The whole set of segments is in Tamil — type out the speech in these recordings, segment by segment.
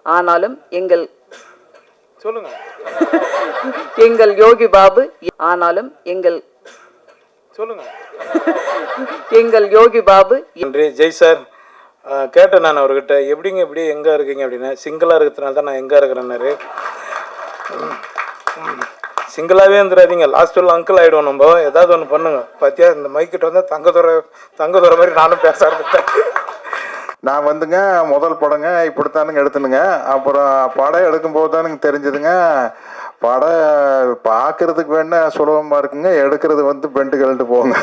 ஆனாலும் சொல்லுங்க எங்கள் யோகி பாபு ஆனாலும் சொல்லுங்க எங்கள் யோகி பாபு. நன்றி ஜெய் சார். கேட்டேன் நான் அவர்கிட்ட, எப்படிங்க இப்படி எங்கே இருக்கீங்க அப்படின்னா, சிங்கிளாக இருக்கிறதுனால தான் நான் எங்கே இருக்கிறேன்னாரு. சிங்கிளாகவே இருந்துடாதீங்க, லாஸ்ட் உள்ள அங்கிள் ஆகிடுவோம். நம்ம ஏதாவது ஒன்று பண்ணுங்க. பார்த்தியா இந்த மைக்கிட்ட வந்து தங்கதுரை மாதிரி நானும் பேச ஆரம்பித்தேன். நான் வந்துங்க முதல் படங்க இப்படித்தானுங்க எடுத்துனுங்க. அப்புறம் படம் எடுக்கும்போது தானுங்க தெரிஞ்சுதுங்க, படம் பார்க்கறதுக்கு வேணா சுலபமாக இருக்குங்க, எடுக்கிறது வந்து பெண்டு கழண்டு போங்க.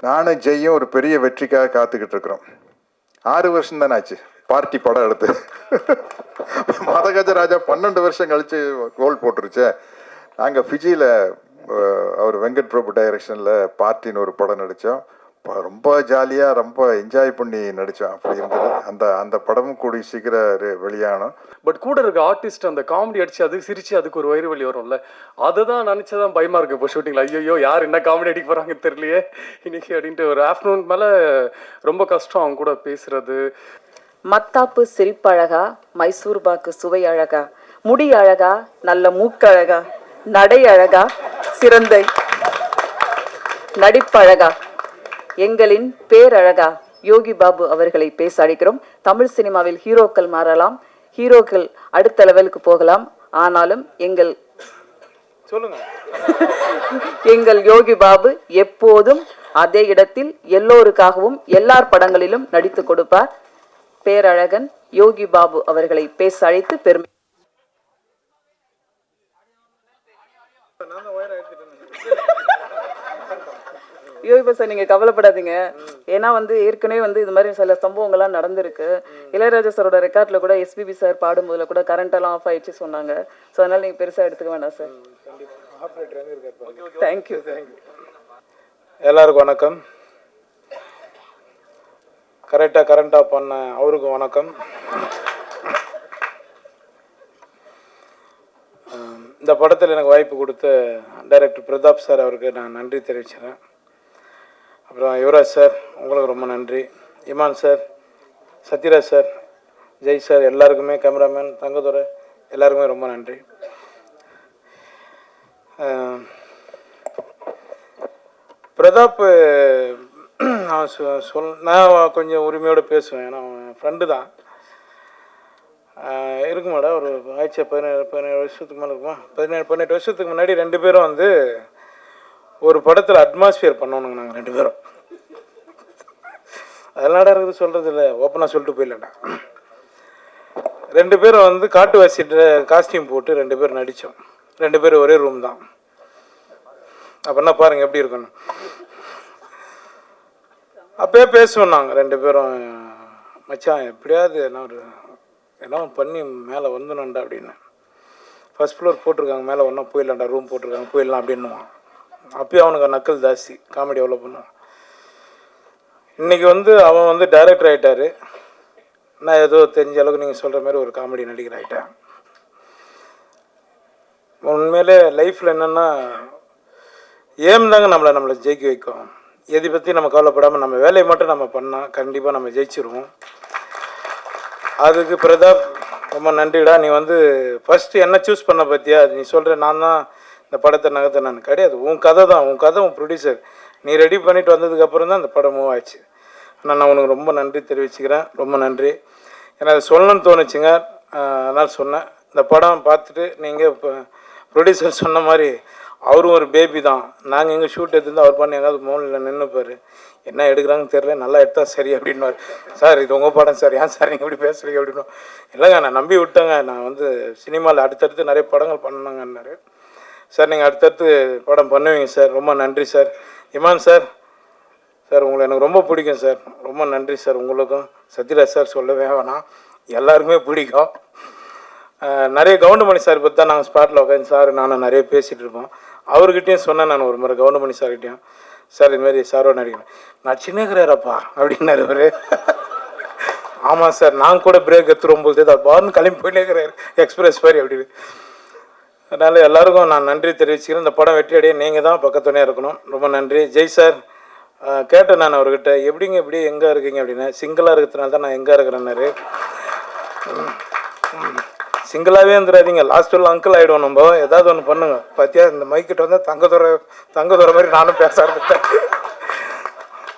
நானும் ஜெய்யும் ஒரு பெரிய வெற்றிக்காக காத்துக்கிட்டு இருக்கிறோம். 6 வருஷம் தானே ஆச்சு பார்ட்டி படம் எடுத்து. மதகஜராஜா 12 வருஷம் கழிச்சு கோல் போட்டுருச்சு. நாங்கள் ஃபிஜியில் அவர் வெங்கட் பிரபு டைரக்ஷனில் பார்ட்டின்னு ஒரு படம் நடித்தோம். ரொம்ப ஜாலியாக ரொம்ப என்ஜாய் பண்ணி நடித்தோம். அப்படி இருந்தது. அந்த படமும் கூடி சீக்கிரம் வெளியானோம். பட் கூட இருக்க ஆர்டிஸ்ட் அந்த காமெடி அடிச்சு அது சிரிச்சு அதுக்கு ஒரு வயிறு வலி வரும்ல, அதுதான் நினச்சதான் பயமாக இருக்குது இப்போ ஷூட்டிங்கில். ஐயோ யார் என்ன காமெடி அடிக்க போகிறாங்கன்னு தெரியலையே இன்னைக்கு அப்படின்ட்டு ஒரு ஆஃப்டர்நூன் மேலே ரொம்ப கஷ்டம் அவங்க கூட பேசுறது. மத்தாப்பு சிரிப்பழகா, மைசூர் பாக்கு சுவை அழகா, முடி அழகா, நல்ல மூக்கழகா, நடை அழகா, சிறந்த நடிப்பழகா, எங்களின் பேரழகா யோகி பாபு அவர்களை பேச அழைக்கிறோம். தமிழ் சினிமாவில் ஹீரோக்கள் மாறலாம், ஹீரோக்கள் அடுத்த லெவலுக்கு போகலாம், ஆனாலும் எங்கள் யோகி பாபு எப்போதும் அதே இடத்தில் எல்லோருக்காகவும் எல்லார் படங்களிலும் நடித்து கொடுப்பார். பேரழகன் யோகி பாபு அவர்களை பேச அழைத்து பெருமை. யோகி சார் நீங்க கவலைப்படாதீங்க. ஏன்னா ஏற்கனவே இது மாதிரி சில சம்பவங்கள்லாம் நடந்திருக்கு. இளையராஜா சாரோட ரெக்கார்ட்ல கூட எஸ்பிபி சார் பாடும்போதுல கூட கரண்ட் எல்லாம் ஆஃப் ஆயிடுச்சு சொன்னாங்க. ஸோ அதனால நீங்க பெருசா எடுத்துக்க வேண்டாம் சார். தேங்க்யூ. எல்லாருக்கும் வணக்கம். கரெக்டாக பண்ண அவருக்கும் வணக்கம். இந்த படத்தில் எனக்கு வாய்ப்பு கொடுத்த டைரக்டர் பிரதாப் சார் அவருக்கு நான் நன்றி தெரிவிக்கிறேன். அப்புறம் யுவராஜ் சார் உங்களுக்கு ரொம்ப நன்றி. Imman sir, Sathyaraj sir, Jai sir, எல்லாருக்குமே, கேமராமேன் தங்கதுரை எல்லாருக்குமே ரொம்ப நன்றி. பிரதாப் நான் கொஞ்சம் உரிமையோடு பேசுவேன். ஏன்னா அவன் ஃப்ரெண்டு தான். இருக்கு மேடம், ஒரு ஆயிடுச்சு 17 வருஷத்துக்கு மேலே இருக்குமா, 17-18 வருஷத்துக்கு முன்னாடி 2 பேரும் ஒரு படத்தில் அட்மாஸ்பியர் பண்ணோனுங்க. நாங்கள் 2 பேரும் அதெல்லாம் இருக்குது சொல்கிறது இல்லை, ஓப்பனாக சொல்லிட்டு போயிடலடா. 2 பேரும் காட்டுவாசி காஸ்டியூம் போட்டு 2 பேரும் நடித்தோம். 2 பேரும் ஒரே ரூம் தான். அப்படின்னா பாருங்கள் எப்படி இருக்கணும். அப்போயே பேசுவோம் நாங்கள் 2 பேரும், மச்சான் எப்படியாவது என்ன பண்ணி மேலே வந்துடணும்டா அப்படின்னு. ஃபஸ்ட் ஃப்ளோர் போட்டிருக்காங்க, மேலே ஒன்றா போயிடலாம்டா, ரூம் போட்டிருக்காங்க, போயிடலாம் அப்படின்னுவான். அப்பயும் அவனுக்கு நக்கல் ஜாஸ்தி, காமெடி எவ்வளோ பண்ணுவான். இன்றைக்கி அவன் டைரக்டர் ஆகிட்டார். நான் ஏதோ தெரிஞ்ச அளவுக்கு நீங்கள் சொல்கிற மாதிரி ஒரு காமெடி நடிகர் ஆகிட்டேன். உண்மையிலே லைஃப்பில் என்னென்னா ஏம் தாங்க நம்மளை ஜெயிக்க வைக்கும். எதை பற்றி நம்ம கவலைப்படாமல் நம்ம வேலையை மட்டும் நம்ம பண்ணால் கண்டிப்பாக நம்ம ஜெயிச்சிருவோம். அதுக்கு பிரதாப் ரொம்ப நன்றிடா. நீ ஃபஸ்ட்டு என்ன சூஸ் பண்ண பற்றியா, நீ சொல்கிற நான் தான் இந்த படத்தை நகர்த்த நான் கிடையாது. உன் கதை தான், உன் கதை, உன் ப்ரொடியூசர், நீ ரெடி பண்ணிவிட்டு வந்ததுக்கப்புறம் தான் இந்த படம் மூவ் ஆச்சு. ஆனால் நான் உனக்கு ரொம்ப நன்றி தெரிவிச்சுக்கிறேன். ரொம்ப நன்றி. எனக்கு அது சொல்லணும்னு தோணுச்சுங்க, அதனால் சொன்னேன். இந்த படம் பார்த்துட்டு நீங்கள் இப்போ ப்ரொடியூசர் சொன்ன மாதிரி அவரும் ஒரு பேபி தான். நாங்கள் எங்கள் ஷூட் எடுத்துருந்து அவர் பண்ணி எங்காவது மோனில் நின்றுப்பார், என்ன எடுக்கிறாங்கன்னு தெரியல, நல்லா எடுத்தால் சரி அப்படின்வார். சார் இது உங்கள் படம் சார், ஏன் சார் நீங்கள் இப்படி பேசுகிறீங்க அப்படின்னு. இல்லைங்க நான் நம்பி விட்டேங்க, நான் சினிமாவில் அடுத்தடுத்து நிறைய படங்கள் பண்ணணுங்கன்னாரு. சார் நீங்கள் அடுத்தடுத்து படம் பண்ணுவீங்க சார், ரொம்ப நன்றி சார். இமான் சார், சார் உங்களை எனக்கு ரொம்ப பிடிக்கும் சார், ரொம்ப நன்றி சார். உங்களுக்கும் சத்யராஜ் சார் சொல்லவே வேணாம், எல்லாருக்குமே பிடிக்கும். நிறைய கவுண்டமணி சார் பற்றி தான் நாங்கள் ஸ்பாட்டில் உட்காந்து சார் நானும் நிறைய பேசிகிட்டு இருப்போம். அவர்கிட்டையும் சொன்னேன் நான் ஒரு முறை கவுண்டமணி சார்கிட்டையும், சார் இதுமாரி சாரோட நடிக்கிறேன், நான் சின்னகிறாரப்பா அப்படின்னாரு அவர். ஆமாம் சார், நான் கூட பிரேக் எடுத்துரும்போது தான் பாருன்னு கிளம்பி போயிட்டேங்கிறாரு எக்ஸ்பிரஸ் மாதிரி அப்படின்னு. அதனால் எல்லாருக்கும் நான் நன்றி தெரிவிச்சுக்கிறேன். இந்த படம் வெற்றி அடைய நீங்கள் தான் பக்கத்துணையாக இருக்கணும். ரொம்ப நன்றி. ஜெய் சார், கேட்டேன் நான் அவர்கிட்ட, எப்படிங்க இப்படி எங்கே இருக்கீங்க அப்படின்னா, சிங்கிளாக இருக்கிறதுனால தான் நான் எங்கே இருக்கிறேன்னாரு. சிங்கிளாகவே இருந்துடாதீங்க, லாஸ்ட்டில் அங்கிள் ஆகிடுவோம். நம்ம ஏதாவது ஒன்று பண்ணுங்க. பார்த்தியா, இந்த மைக்கிட்ட வந்து தங்கதுரை மாதிரி நானும் பேச ஆரம்பித்தேன்.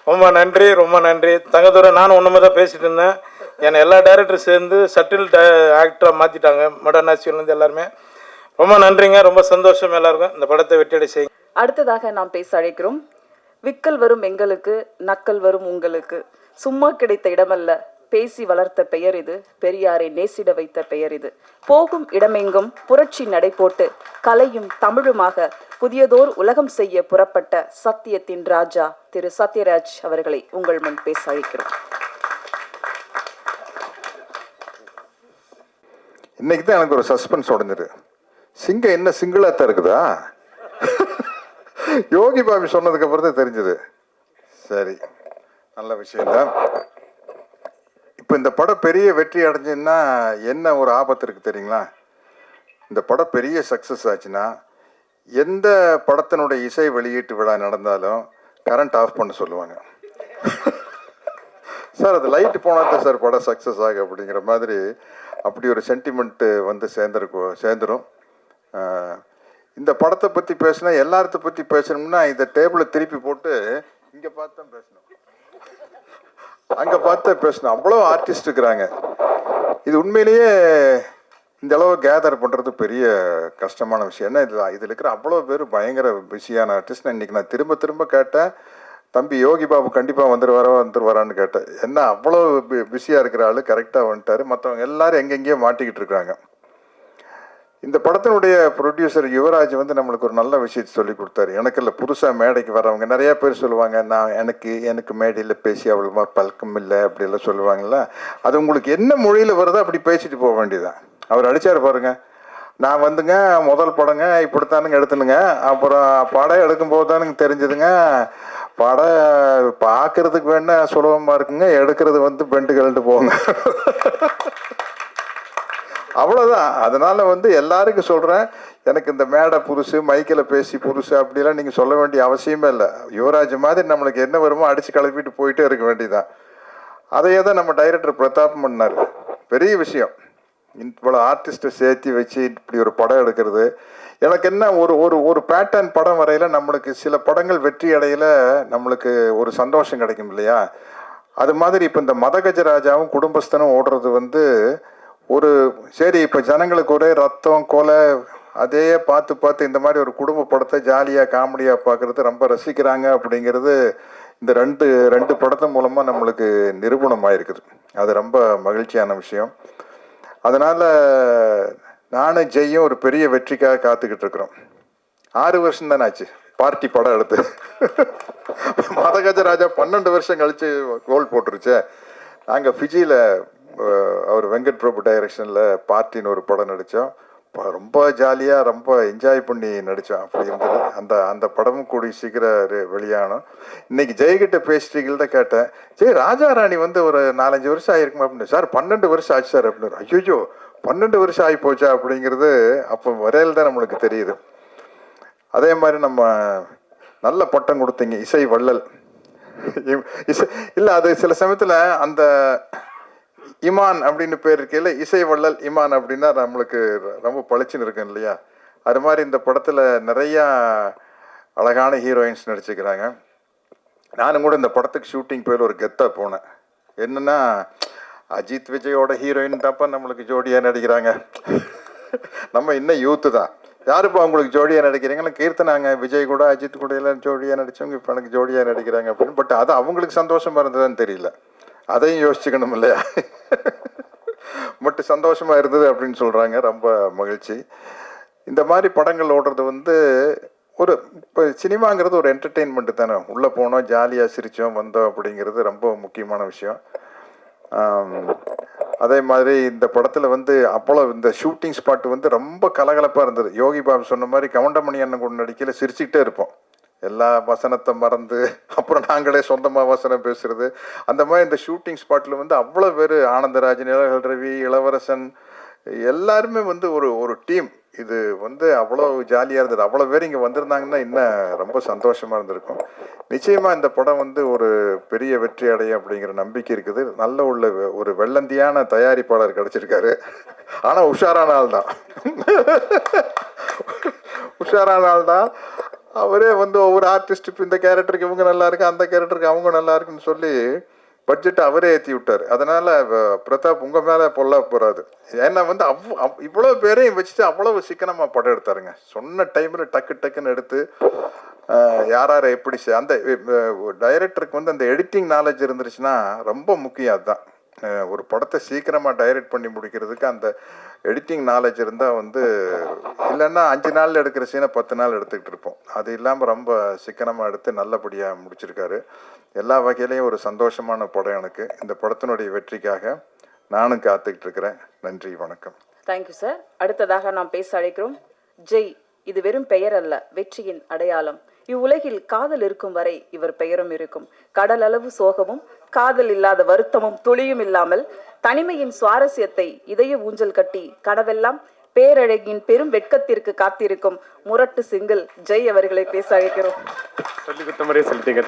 ரொம்ப நன்றி, ரொம்ப நன்றி தங்கதுரை. நானும் ஒன்றுமே தான் பேசிகிட்டு இருந்தேன். என்னை எல்லா டேரக்டரும் சேர்ந்து சட்டில் ஆக்டராக மாற்றிட்டாங்க, மாடர்ன் ஆக்சுவல்லேருந்து எல்லாருமே. ரொம்ப நன்றிங்க, ரொம்ப சந்தோஷம் எல்லாருக்கும். இந்த படத்தை வெற்றியடை செய்யுங்க. அடுத்ததாக நாம் பேச அழைக்கிறோம். விக்கல் வரும் எங்களுக்கு, நக்கல் வரும் உங்களுக்கு. சும்மா கிடைத்த இடமல்ல, பேசி வளர்த்த பெயர் இது. பெரியாரை நேசிட வைத்த பெயர் இது. போகும் இடமெங்கும் புரட்சி நடைபோட்டு கலையும் தமிழுமாக புதியதோர் உலகம் செய்ய புறப்பட்ட சத்தியத்தின் ராஜா திரு சத்யராஜ் அவர்களை உங்கள் முன் பேச அழைக்கிறோம். இன்னைக்கு தான் எனக்கு ஒரு சஸ்பென்ஸ் உடஞ்சிரு. சிங்கம் என்ன சிங்கிளாத்தான் இருக்குதா? யோகி பாபி சொன்னதுக்கு அப்புறம் தான் தெரிஞ்சது. சரி, நல்ல விஷயம்தான். இப்போ இந்த படம் பெரிய வெற்றி அடைஞ்சுன்னா என்ன ஒரு ஆபத்து இருக்குது தெரியுங்களா? இந்த படம் பெரிய சக்ஸஸ் ஆச்சுன்னா எந்த படத்தினுடைய இசை வெளியீட்டு விழா நடந்தாலும் கரண்ட் ஆஃப் பண்ண சொல்லுவாங்க. சார் அது லைட்டு போனால் தான் சார் படம் சக்ஸஸ் ஆகும் அப்படிங்கிற மாதிரி அப்படி ஒரு சென்டிமெண்ட்டு வந்து சேர்ந்துடும். இந்த படத்தை பற்றி பேசினா எல்லாரத்தை பற்றி பேசணும்னா இந்த டேபிளை திருப்பி போட்டு இங்கே பார்த்து தான் பேசணும், அங்கே பார்த்து பேசணும். அவ்வளோ ஆர்டிஸ்ட் இருக்கிறாங்க. இது உண்மையிலேயே இந்த அளவு கேதர் பண்ணுறது பெரிய கஷ்டமான விஷயம். ஏன்னா இதில் இருக்கிற அவ்வளோ பேர் பயங்கர பிஸியான ஆர்டிஸ்ட். இன்றைக்கி நான் திரும்ப திரும்ப கேட்டேன், தம்பி யோகி பாபு கண்டிப்பாக வந்துருவாரான்னு கேட்டேன். என்ன அவ்வளோ பிஸியாக இருக்கிற ஆள் கரெக்டாக வந்துட்டார். மற்றவங்க எல்லாரும் எங்கெங்கேயோ மாட்டிக்கிட்டு இருக்காங்க. இந்த படத்தினுடைய ப்ரொடியூசர் யுவராஜ் வந்து நம்மளுக்கு ஒரு நல்ல விஷயத்தை சொல்லி கொடுத்தாரு. எனக்கு இல்லை, புதுசாக மேடைக்கு வரவங்க நிறையா பேர் சொல்லுவாங்க, நான் எனக்கு மேடையில் பேசி அவ்வளோவா பழக்கம் இல்லை அப்படியெல்லாம் சொல்லுவாங்கள்ல. அது உங்களுக்கு என்ன மொழியில் வருதோ அப்படி பேசிட்டு போக வேண்டியதான். அவர் அடித்தார் பாருங்க, நான் வந்துங்க முதல் படங்க இப்படித்தானுங்க எடுத்துனுங்க, அப்புறம் படம் எடுக்கும்போது தானுங்க தெரிஞ்சதுங்க, படம் பார்க்கறதுக்கு வேணா சுலபமாக இருக்குங்க, எடுக்கிறது வந்து பெண்டு கழண்டு போங்க. அவ்வளோதான். அதனால் வந்து எல்லாருக்கும் சொல்கிறேன், எனக்கு இந்த மேடை புதுசு, மைக்கில் பேசி புதுசு அப்படிலாம் நீங்கள் சொல்ல வேண்டிய அவசியமே இல்லை. யுவராஜ் மாதிரி நம்மளுக்கு என்ன வருமோ அடித்து கிளப்பிட்டு போயிட்டே இருக்க வேண்டியதான். அதையே தான் நம்ம டைரக்டர் பிரதாப் பண்ணார். பெரிய விஷயம். இவ்வளோ ஆர்டிஸ்ட்டை சேர்த்து வச்சு இப்படி ஒரு படம் எடுக்கிறது. எனக்கு என்ன ஒரு ஒரு ஒரு பேட்டர்ன் படம் வரையில் நம்மளுக்கு சில படங்கள் வெற்றி அடையில நம்மளுக்கு ஒரு சந்தோஷம் கிடைக்கும் இல்லையா? அது மாதிரி இப்போ இந்த மதகஜராஜாவும் குடும்பஸ்தனும் ஓடுறது வந்து ஒரு சரி, இப்போ ஜனங்களுக்கு ஒரே ரத்தம் கொலை அதே பார்த்து இந்த மாதிரி ஒரு குடும்ப படத்தை ஜாலியாக காமெடியாக பார்க்குறது ரொம்ப ரசிக்கிறாங்க அப்படிங்கிறது இந்த ரெண்டு படத்தின் மூலமாக நம்மளுக்கு நிரூபணம் ஆயிருக்குது. அது ரொம்ப மகிழ்ச்சியான விஷயம். அதனால் நானும் ஜெய்யும் ஒரு பெரிய வெற்றிக்காக காத்துக்கிட்டு இருக்கிறோம். 6 வருஷம் தானே ஆச்சு பார்ட்டி படம் எடுத்து. மதகஜராஜா 12 வருஷம் கழித்து கோல் போட்டுருச்சே. நாங்கள் ஃபிஜியில் அவர் வெங்கட் பிரபு டைரக்ஷனில் பார்ட்டின்னு ஒரு படம் நடித்தோம். ரொம்ப ஜாலியாக ரொம்ப என்ஜாய் பண்ணி நடித்தோம். அப்படி இருந்தது. அந்த படமும் கூடி சீக்கிரம் வெளியானோம். இன்னைக்கு ஜெய்கிட்ட பேசிட்டீங்கள்ட்ட கேட்டேன், ஜெய் ராஜா ராணி வந்து ஒரு 4-5 வருஷம் ஆகிருக்குமா அப்படின்னு. சார் 12 வருஷம் ஆச்சு சார் அப்படின்னு. ஐயோ 12 வருஷம் ஆகி போச்சா அப்படிங்கிறது அப்போ வரையில் தான் நம்மளுக்கு தெரியுது. அதே மாதிரி நம்ம நல்ல பட்டம் கொடுத்தீங்க, இசை வள்ளல். இல்லை, அது சில சமயத்தில் அந்த இமான் அப்படின்னு பேர் இருக்கையில் இசை வள்ளல் இமான் அப்படின்னா நம்மளுக்கு ரொம்ப பளிச்சுன்னு இருக்கும் இல்லையா? அது மாதிரி இந்த படத்தில் நிறையா அழகான ஹீரோயின்ஸ் நடிச்சுக்கிறாங்க. நானும் கூட இந்த படத்துக்கு ஷூட்டிங் போய் ஒரு கெத்தாக போனேன். என்னென்னா, அஜித் விஜயோட ஹீரோயின் தாப்பா நம்மளுக்கு ஜோடியாக நடிக்கிறாங்க. நம்ம இன்னும் யூத்து தான். யாருப்பா அவங்களுக்கு ஜோடியாக நடிக்கிறீங்கன்னா கீர்த்தனாங்க, விஜய் கூட அஜித் கூட எல்லாம் ஜோடியாக நடித்தவங்க இப்போ எனக்கு ஜோடியாக நடிக்கிறாங்க அப்படின்னு. பட் அது அவங்களுக்கு சந்தோஷமாக இருந்ததுன்னு தெரியல, அதையும் யோசிச்சுக்கணும் இல்லையா? மட்டும் சந்தோஷமாக இருந்தது அப்படின்னு சொல்கிறாங்க. ரொம்ப மகிழ்ச்சி. இந்த மாதிரி படங்கள் ஓடுறது வந்து ஒரு இப்போ சினிமாங்கிறது ஒரு என்டர்டெயின்மெண்ட்டு தானே. உள்ளே போனோம், ஜாலியாக சிரித்தோம் வந்தோம் அப்படிங்கிறது ரொம்ப முக்கியமான விஷயம். அதே மாதிரி இந்த படத்தில் வந்து அவ்வளோ இந்த ஷூட்டிங் ஸ்பாட் வந்து ரொம்ப கலகலப்பாக இருந்தது. யோகி பாபு சொன்ன மாதிரி கவுண்டமணி அண்ணன் கூட நடிக்கையில் சிரிச்சுக்கிட்டே இருப்போம். எல்லா வசனத்தை மறந்து அப்புறம் நாங்களே சொந்தமாக வசனம் பேசுறது. அந்த மாதிரி இந்த ஷூட்டிங் ஸ்பாட்டில் வந்து அவ்வளோ பேர், ஆனந்தராஜ், நிலகல் ரவி, இளவரசன் எல்லாருமே வந்து ஒரு டீம். இது வந்து அவ்வளோ ஜாலியாக இருந்தது. அவ்வளோ பேர் இங்கே வந்திருந்தாங்கன்னா இன்னும் ரொம்ப சந்தோஷமாக இருந்திருக்கும். நிச்சயமாக இந்த படம் வந்து ஒரு பெரிய வெற்றி அடையும் அப்படிங்கிற நம்பிக்கை இருக்குது. நல்ல ஒரு வெள்ளந்தியான தயாரிப்பாளர் கிடச்சிருக்காரு. ஆனால் உஷாரான ஆள் தான். உஷாரான ஆள் தான். அவரே வந்து ஒவ்வொரு ஆர்டிஸ்ட்டுக்கு இந்த கேரக்டருக்கு இவங்க நல்லா இருக்கு, அந்த கேரக்டருக்கு அவங்க நல்லா இருக்குன்னு சொல்லி பட்ஜெட்டை அவரே ஏற்றி விட்டார். அதனால பிரதாப் உங்கள் மேலே பொல்ல போகிறாது. ஏன்னா வந்து இவ்வளோ பேரையும் வச்சுட்டு அவ்வளவு சிக்கனமாக படம் எடுத்தாருங்க. சொன்ன டைமில் டக்குன்னு எடுத்து யார் யாரை எப்படி அந்த டைரக்டருக்கு வந்து அந்த எடிட்டிங் நாலேஜ் இருந்துருச்சுன்னா ரொம்ப முக்கியம். அதுதான் ஒரு படத்தை சீக்கிரமாக டைரக்ட் பண்ணி முடிக்கிறதுக்கு அந்த எடிட்டிங் நாலேஜ் இருந்தால் வந்து, இல்லைன்னா 5 நாளில் எடுக்கிற சீனை 10 நாள் எடுத்துக்கிட்டு இருப்போம். அது இல்லாமல் ரொம்ப சிக்கனமாக எடுத்து நல்லபடியாக முடிச்சிருக்காரு. எல்லா வகையிலையும் ஒரு சந்தோஷமான படம் எனக்கு. இந்த படத்தினுடைய வெற்றிக்காக நானும் காத்துக்கிட்டு இருக்கிறேன். நன்றி, வணக்கம். Thank you sir. அடுத்ததாக நாம் பேச அழைக்கிறோம் ஜெய். இது வெறும் பெயர் அல்ல, வெற்றியின் அடையாளம். இவ்வுலகில் காதல் இருக்கும் வரை இவர் பெயரும் இருக்கும். கடல் அளவு சோகமும் காதல் இல்லாத வருத்தமும் துளியும் இல்லாமல் தனிமையின் சுவாரஸ்யத்தை இதய ஊஞ்சல் கட்டி கனவெல்லாம் பேரழகின் பெரும் வெட்கத்திற்கு காத்திருக்கும் முரட்டு சிங்கிள் ஜெய் அவர்களை பேச அழைக்கிறோம். சொல்லி கொடுத்த மாதிரியே சொல்லிட்டீங்க.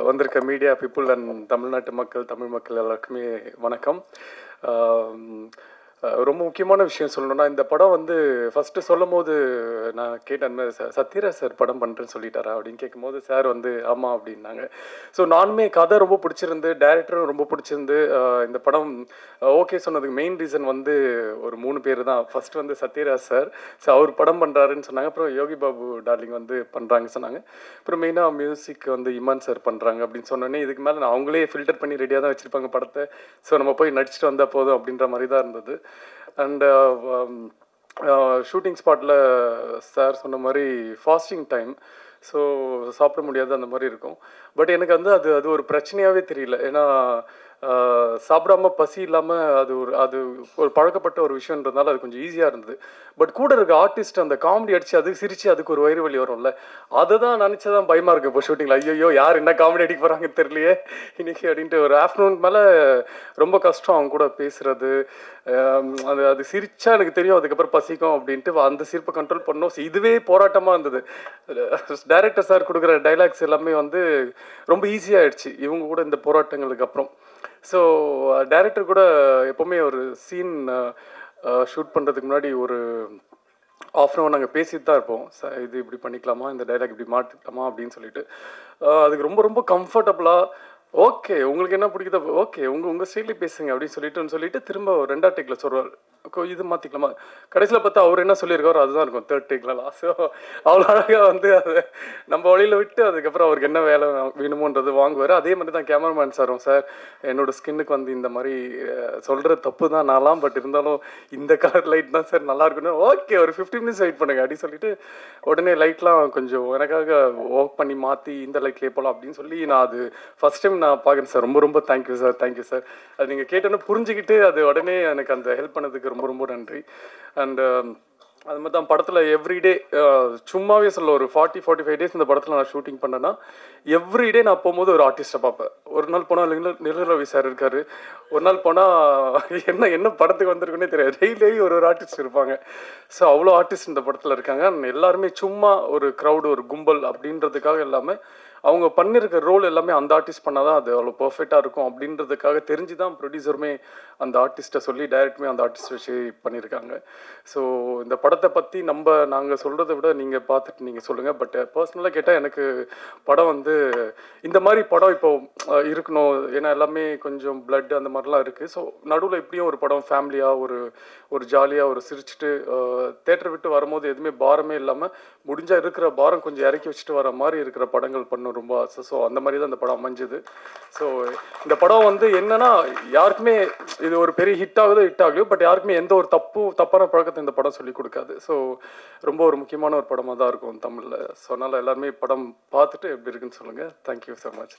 வந்திருக்க மீடியா பீப்புள் அண்ட் தமிழ்நாட்டு மக்கள், தமிழ் மக்கள் எல்லாருக்குமே வணக்கம். ரொம்ப முக்கியமான விஷயம் சொல்லணும்னா, இந்த படம் வந்து ஃபஸ்ட்டு சொல்லும் போது நான் கேட்டேன், சத்யராஜ் சார் படம் பண்ணுறேன்னு சொல்லிட்டாரா அப்படின்னு கேட்கும்போது சார் வந்து ஆமாம் அப்படின்னாங்க. ஸோ நானுமே கதை ரொம்ப பிடிச்சிருந்து, டைரக்டரும் ரொம்ப பிடிச்சிருந்து இந்த படம் ஓகே சொன்னதுக்கு மெயின் ரீசன் வந்து ஒரு 3 பேர் தான். ஃபஸ்ட்டு வந்து சத்யராஜ் சார், ஸோ அவர் படம் பண்ணுறாருன்னு சொன்னாங்க. அப்புறம் யோகி பாபு டார்லிங் வந்து பண்ணுறாங்கன்னு சொன்னாங்க. அப்புறம் மெயினாக மியூசிக் வந்து இமான் சார் பண்ணுறாங்க அப்படின்னு சொன்னோன்னே, இதுக்கு மேலே நான் அவங்களே ஃபில்டர் பண்ணி ரெடியாக தான் வச்சுருப்பாங்க படத்தை. ஸோ நம்ம போய் நடிச்சுட்டு வந்தால் போதும் அப்படின்ற மாதிரி தான் இருந்தது. அண்ட் ஷூட்டிங் ஸ்பாட்டில் சார் சொன்ன மாதிரி ஃபாஸ்டிங் டைம், ஸோ சாப்பிட முடியாது அந்த மாதிரி இருக்கும். பட் எனக்கு வந்து அது ஒரு பிரச்சனையாகவே தெரியல. ஏன்னா சாப்பிடாம பசி இல்லாமல் அது ஒரு பழக்கப்பட்ட ஒரு விஷயன்றதுனால அது கொஞ்சம் ஈஸியாக இருந்தது. பட் கூட இருக்க ஆர்டிஸ்ட் அந்த காமெடி அடித்து அது சிரித்து அதுக்கு ஒரு வயிறு வலி வரும்ல, அதை தான் நினச்சதான் பயமாக இருக்குது இப்போ ஷூட்டிங்கில். ஐயோ யார் என்ன காமெடி அடிக்க போகிறாங்கன்னு தெரியலையே இன்னைக்கு அப்படின்ட்டு ஒரு ஆஃப்டர்நூன் மேலே ரொம்ப கஷ்டம் அவங்க கூட பேசுகிறது. அது சிரிச்சா எனக்கு தெரியும் அதுக்கப்புறம் பசிக்கும் அப்படின்ட்டு அந்த சிரிப்பை கண்ட்ரோல் பண்ணோம். இதுவே போராட்டமாக இருந்தது. டைரக்டர் சார் கொடுக்குற டைலாக்ஸ் எல்லாமே வந்து ரொம்ப ஈஸியாகிடுச்சு இவங்க கூட இந்த போராட்டங்களுக்கு அப்புறம். ஸோ டைரக்டர் கூட எப்போவுமே ஒரு சீன் ஷூட் பண்ணுறதுக்கு முன்னாடி ஒரு ஆஃப் அன் ஹவர் நாங்கள் பேசிட்டு தான் இருப்போம். இது இப்படி பண்ணிக்கலாமா, இந்த டைலாக் இப்படி மாற்றிக்கலாமா அப்படின்னு சொல்லிட்டு அதுக்கு ரொம்ப ரொம்ப கம்ஃபர்டபுளாக ஓகே உங்களுக்கு என்ன பிடிக்குதோ ஓகே உங்கள் ஸ்டைலே பேசுங்க அப்படின்னு சொல்லிட்டு திரும்ப 2ஆவது டேக்கில் சொல்வார், இது மாற்றிக்கலாமா. கடைசியில் பார்த்தா அவர் என்ன சொல்லியிருக்காரோ அதுதான் இருக்கும் 3rd டேக்லாம். ஸோ அவ்வளோ அழகாக வந்து அதை நம்ம வழியில் விட்டு அதுக்கப்புறம் அவருக்கு என்ன வேலை வேணுமோன்றது வாங்குவார். அதே மாதிரி தான் கேமராமேன் சாரும், சார் என்னோடய ஸ்கின்னுக்கு வந்து இந்த மாதிரி சொல்கிற தப்பு தான் நான்லாம், பட் இருந்தாலும் இந்த கலர் லைட் தான் சார் நல்லா இருக்குன்னு. ஓகே ஒரு 15 மினிட்ஸ் வெயிட் பண்ணுங்க அப்படின்னு சொல்லிட்டு உடனே லைட்லாம் கொஞ்சம் எனக்காக ஒர்க் பண்ணி மாற்றி இந்த லைட்லேயே போகலாம் அப்படின்னு சொல்லி நான் அது ஃபஸ்ட் டைம் நான் பார்க்குறேன் சார். ரொம்ப ரொம்ப தேங்க்யூ சார். அது நீங்கள் கேட்டோன்னு புரிஞ்சுக்கிட்டு அது உடனே எனக்கு அந்த ஹெல்ப் பண்ணதுக்கு ரொம்ப ரொம்ப நன்றி. அண்ட் அது மாதிரி தான் படத்தில் எவ்ரிடே சும்மாவே சொல்ல ஒரு 40-45 டேஸ் இந்த படத்தில் நான் ஷூட்டிங் பண்ணேன்னா எவ்ரிடே நான் போகும்போது ஒரு ஆர்டிஸ்ட்டை பார்ப்பேன். ஒரு நாள் போனால் நிலரவி சார் இருக்கார், ஒரு நாள் போனால் என்ன படத்துக்கு வந்திருக்குன்னே தெரியாது, டெய்லி ஒரு ஆர்டிஸ்ட் இருப்பாங்க. ஸோ அவ்வளோ ஆர்டிஸ்ட் இந்த படத்தில் இருக்காங்க. எல்லாருமே சும்மா ஒரு க்ரௌடு ஒரு கும்பல் அப்படின்றதுக்காக எல்லாமே அவங்க பண்ணியிருக்க ரோல் எல்லாமே அந்த ஆர்டிஸ்ட் பண்ணால் தான் அது அவ்வளோ பர்ஃபெக்டாக இருக்கும் அப்படின்றதுக்காக தெரிஞ்சு தான் ப்ரொடியூசருமே அந்த ஆர்டிஸ்ட்டை சொல்லி டைரக்டருமே அந்த ஆர்டிஸ்ட் வச்சு பண்ணியிருக்காங்க. ஸோ இந்த படத்தை பற்றி நாங்கள் சொல்கிறத விட நீங்கள் பார்த்துட்டு நீங்கள் சொல்லுங்கள். பட் பர்சனலாக கேட்டால் எனக்கு படம் வந்து இந்த மாதிரி படம் இப்போ இருக்கணும். ஏன்னா எல்லாமே கொஞ்சம் பிளட் அந்த மாதிரிலாம் இருக்குது. ஸோ நடுவில் எப்படியும் ஒரு படம் ஃபேமிலியாக ஒரு ஜாலியாக ஒரு சிரிச்சுட்டு தேட்டரை விட்டு வரும்போது எதுவுமே பாரமே இல்லாமல் முடிஞ்சால் இருக்கிற பாரம் கொஞ்சம் இறக்கி வச்சுட்டு வர மாதிரி இருக்கிற படங்கள் பண்ணணும் ரொம்ப ஆசை. ஸோ அந்த மாதிரி தான் இந்த படம் அமைஞ்சுது. ஸோ இந்த படம் வந்து என்னன்னா யாருக்குமே இது ஒரு பெரிய ஹிட் ஆகலையோ பட் யாருக்குமே எந்த ஒரு தப்பான பழக்கத்தை இந்த படம் சொல்லி கொடுக்காது. ஸோ ரொம்ப ஒரு முக்கியமான ஒரு படமாக தான் இருக்கும் தமிழில். ஸோ அதனால் எல்லாருமே படம் பார்த்துட்டு எப்படி இருக்குன்னு சொல்லுங்கள். Thank you so much.